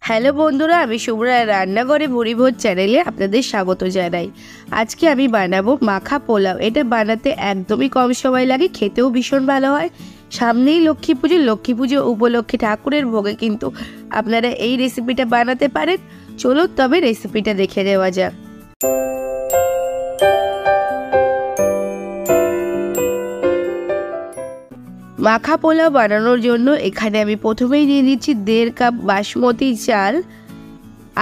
Hello বন্ধুরা, আমি শুভ্রা রান্নাঘরে ভুরিভোজ চ্যানেলে আপনাদের স্বাগত জানাই। আজকে আমি বানাবো মাখা পোলাও। এটা বানাতে একদমই কম সময় লাগে, খেতেও ভীষণ ভালো হয়। সামনেই লক্ষ্মী পুজো উপলক্ষে ঠাকুরের ভোগে কিন্তু আপনারা এই রেসিপিটা বানাতে পারেন। চলুন তবে রেসিপিটা দেখে নেওয়া যাক। মাখা পোলাও বানানোর জন্য এখানে আমি প্রথমেই নিয়ে নিচ্ছি 1.5 কাপ বাসমতি চাল।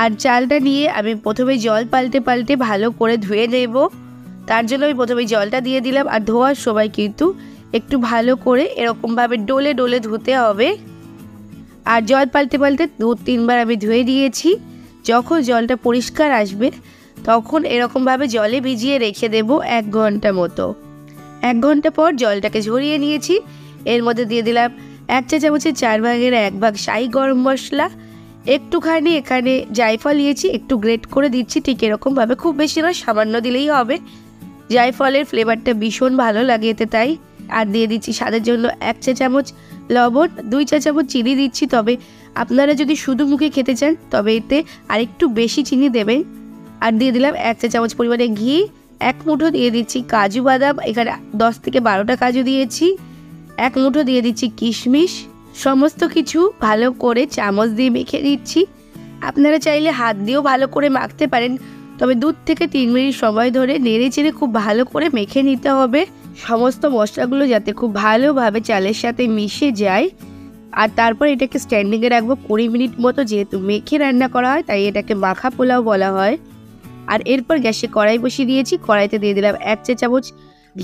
আর চালটা নিয়ে আমি প্রথমে জল পাল্টে ভালো করে ধুয়ে নেব। তার জন্য আমি প্রথমে জলটা দিয়ে দিলাম। আর ধোয়ার সময় কিন্তু একটু ভালো করে এরকমভাবে ডলে ধুতে হবে। আর জল পাল্টে 2-3 বার আমি ধুয়ে দিয়েছি। যখন জলটা পরিষ্কার আসবে তখন এরকমভাবে জলে ভিজিয়ে রেখে দেব 1 ঘন্টা মতো। 1 ঘন্টা পর জলটাকে ঝরিয়ে নিয়েছি। এর মধ্যে দিয়ে দিলাম 1 চা চামচের 4 ভাগের 1 ভাগ শাহি গরম মশলা, একটুখানি এখানে জায়ফল নিয়েছি, একটু গ্রেট করে দিচ্ছি ঠিক এরকমভাবে, খুব বেশি না, সামান্য দিলেই হবে। জায়ফলের ফ্লেভারটা ভীষণ ভালো লাগে এতে, তাই। আর দিয়ে দিচ্ছি স্বাদের জন্য 1 চা চামচ লবণ, 2 চা চামচ চিনি দিচ্ছি। তবে আপনারা যদি শুধু মুখে খেতে চান তবে এতে আরেকটু বেশি চিনি দেবেন। আর দিয়ে দিলাম 1 চা চামচ পরিমাণে ঘি, 1 মুঠো দিয়ে দিচ্ছি কাজু বাদাম, এখানে 10 থেকে 12টা কাজু দিয়েছি, 1 মুঠো দিয়ে দিচ্ছি কিশমিশ। সমস্ত কিছু ভালো করে চামচ দিয়ে মেখে দিচ্ছি। আপনারা চাইলে হাত দিয়েও ভালো করে মাখতে পারেন, তবে 2 থেকে 3 মিনিট সময় ধরে নেড়ে খুব ভালো করে মেখে নিতে হবে। সমস্ত মশলাগুলো যাতে খুব ভালোভাবে চালের সাথে মিশে যায়। আর তারপর এটাকে স্ট্যান্ডিংয়ে রাখবো 20 মিনিট মতো। যেহেতু মেখে রান্না করা হয় তাই এটাকে মাখা পোলাও বলা হয়। আর এরপর গ্যাসে কড়াই বসিয়ে দিয়েছি। কড়াইতে দিয়ে দিলাম 1 চা চামচ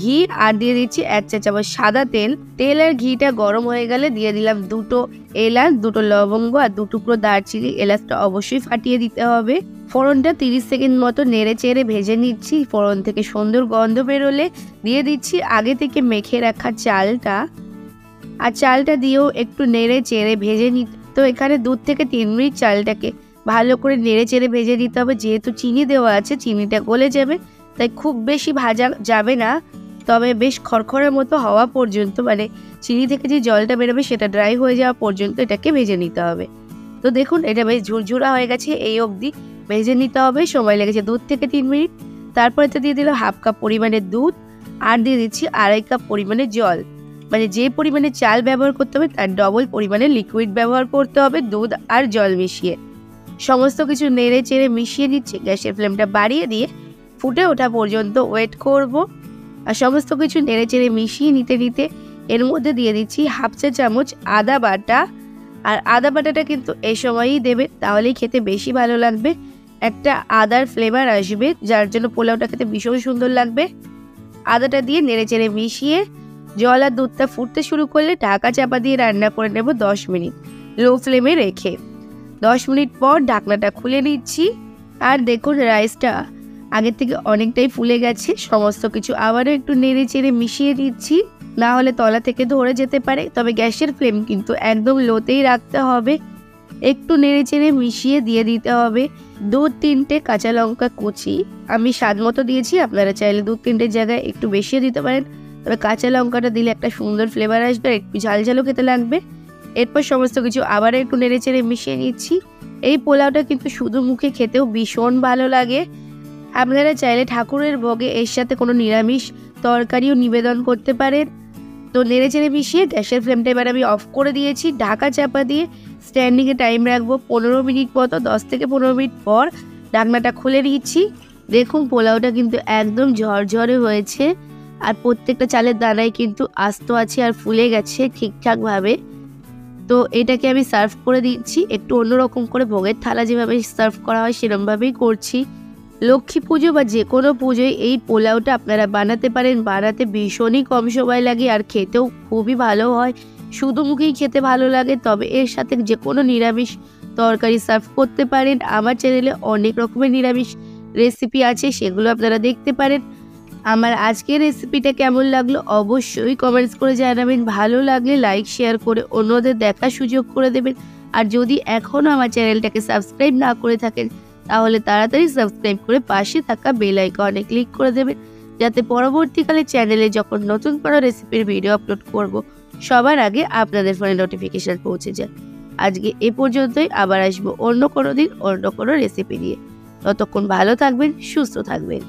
ঘি আর দিয়ে দিচ্ছি 1 চা চামচ সাদা তেল। তেল আর ঘিটা গরম হয়ে গেলে দিয়ে দিলাম 2টো এলাচ, 2টো লবঙ্গ আর 2 টুকরো দারচিনি। এলাচটা অবশ্যই ফাটিয়ে দিতে হবে। ফোড়নটা 30 সেকেন্ড মতো নেড়ে ভেজে নিচ্ছি। ফোড়ন থেকে সুন্দর গন্ধ বেরোলে দিয়ে দিচ্ছি আগে থেকে মেখে রাখা চালটা। আর চালটা দিয়েও একটু নেড়ে ভেজে নিতে। তো এখানে 2 থেকে 3 মিনিট চালটাকে ভালো করে নেড়ে ভেজে দিতে হবে। যেহেতু চিনি দেওয়া আছে, চিনিটা গলে যাবে, তাই খুব বেশি ভাজা যাবে না। তবে বেশ খড়খড়ের মতো হওয়া পর্যন্ত, মানে চিনি থেকে যে জলটা বেরোবে সেটা ড্রাই হয়ে যাওয়া পর্যন্ত এটাকে ভেজে নিতে হবে। তো দেখুন এটা বেশ ঝুরঝুরা হয়ে গেছে, এই অবধি ভেজে নিতে হবে। সময় লেগেছে 2 থেকে 3 মিনিট। তারপরে তো দিয়ে দিলাম 1/2 কাপ পরিমাণে দুধ আর দিয়ে দিচ্ছি 2.5 কাপ পরিমাণে জল। মানে যে পরিমাণে চাল ব্যবহার করতে হবে তার ডবল পরিমাণে লিকুইড ব্যবহার করতে হবে দুধ আর জল মিশিয়ে। সমস্ত কিছু নেড়ে মিশিয়ে নিচ্ছি। গ্যাসের ফ্লেমটা বাড়িয়ে দিয়ে ফুটে ওঠা পর্যন্ত ওয়েট করব। আর সমস্ত কিছু নেড়ে মিশিয়ে নিতে এর মধ্যে দিয়ে দিচ্ছি 1/2 চা চামচ আদা বাটা। আর আদা বাটাটা কিন্তু এই সময়ই দেবে, তাহলেই খেতে বেশি ভালো লাগবে। একটা আদার ফ্লেভার আসবে, যার জন্য পোলাওটা খেতে ভীষণ সুন্দর লাগবে। আদাটা দিয়ে নেড়ে মিশিয়ে জল আর দুধটা ফুটতে শুরু করলে ঢাকা চাপা দিয়ে রান্না করে নেব 10 মিনিট লো ফ্লেমে রেখে। 10 মিনিট পর ঢাকনাটা খুলে নিচ্ছি। আর দেখুন রাইসটা আগের থেকে অনেকটাই ফুলে গেছে। সমস্ত কিছু আবারও একটু নেড়ে মিশিয়ে দিচ্ছি, না হলে তলা থেকে ধরে যেতে পারে। তবে গ্যাসের ফ্লেম কিন্তু একদম লোতেই রাখতে হবে। একটু নেড়ে মিশিয়ে দিয়ে দিতে হবে 2-3টে কাঁচা লঙ্কা কুচি। আমি স্বাদ মতো দিয়েছি, আপনারা চাইলে 2-3টের জায়গায় একটু বেশিও দিতে পারেন। তবে কাঁচা লঙ্কাটা দিলে একটা সুন্দর ফ্লেভার আসবে, একটু ঝালও খেতে লাগবে। এরপর সমস্ত কিছু আবার একটু নেড়ে মিশিয়ে নিচ্ছি। এই পোলাওটা কিন্তু শুধু মুখে খেতেও ভীষণ ভালো লাগে। আপনারা চাইলে ঠাকুরের ভোগে এর সাথে কোনো নিরামিষ তরকারিও নিবেদন করতে পারেন। তো নেড়ে মিশিয়ে গ্যাসের ফ্লেমটা এবার আমি অফ করে দিয়েছি। ঢাকা চাপা দিয়ে স্ট্যান্ডিংয়ে টাইম রাখবো 15 মিনিট মতো। 10 থেকে 15 মিনিট পর ঢাকনাটা খুলে নিচ্ছি। দেখুন পোলাওটা কিন্তু একদম ঝরঝরে হয়েছে। আর প্রত্যেকটা চালের দানায় কিন্তু আস্ত আছে আর ফুলে গেছে ঠিকঠাকভাবে। তো এটাকে আমি সার্ভ করে দিচ্ছি। একটু অন্যরকম করে ভোগের থালা যেভাবে সার্ভ করা হয় সেরকমভাবেই করছি। লক্ষ্মী পুজো বা যে কোনো পুজোয় এই পোলাওটা আপনারা বানাতে পারেন। বানাতে ভীষণই কম সময় লাগে আর খেতেও খুবই ভালো হয়। শুধু মুখেই খেতে ভালো লাগে। তবে এর সাথে যে কোনো নিরামিষ তরকারি সার্ভ করতে পারেন। আমার চ্যানেলে অনেক রকমের নিরামিষ রেসিপি আছে, সেগুলো আপনারা দেখতে পারেন। আমার আজকের রেসিপিটা কেমন লাগলো অবশ্যই কমেন্টস করে জানাবেন। ভালো লাগলে লাইক শেয়ার করে অন্যদের দেখার সুযোগ করে দেবেন। আর যদি এখনও আমার চ্যানেলটাকে সাবস্ক্রাইব না করে থাকেন তাহলে তাড়াতাড়ি সাবস্ক্রাইব করে পাশে থাকা বেল আইকনে ক্লিক করে দেবেন, যাতে পরবর্তীকালে চ্যানেলে যখন নতুন কোনো রেসিপির ভিডিও আপলোড করব সবার আগে আপনাদের ফোনে নোটিফিকেশন পৌঁছে যায়। আজকে এ পর্যন্তই, আবার আসবো অন্য কোনো দিন অন্য কোনো রেসিপি নিয়ে। ততক্ষণ ভালো থাকবেন, সুস্থ থাকবেন।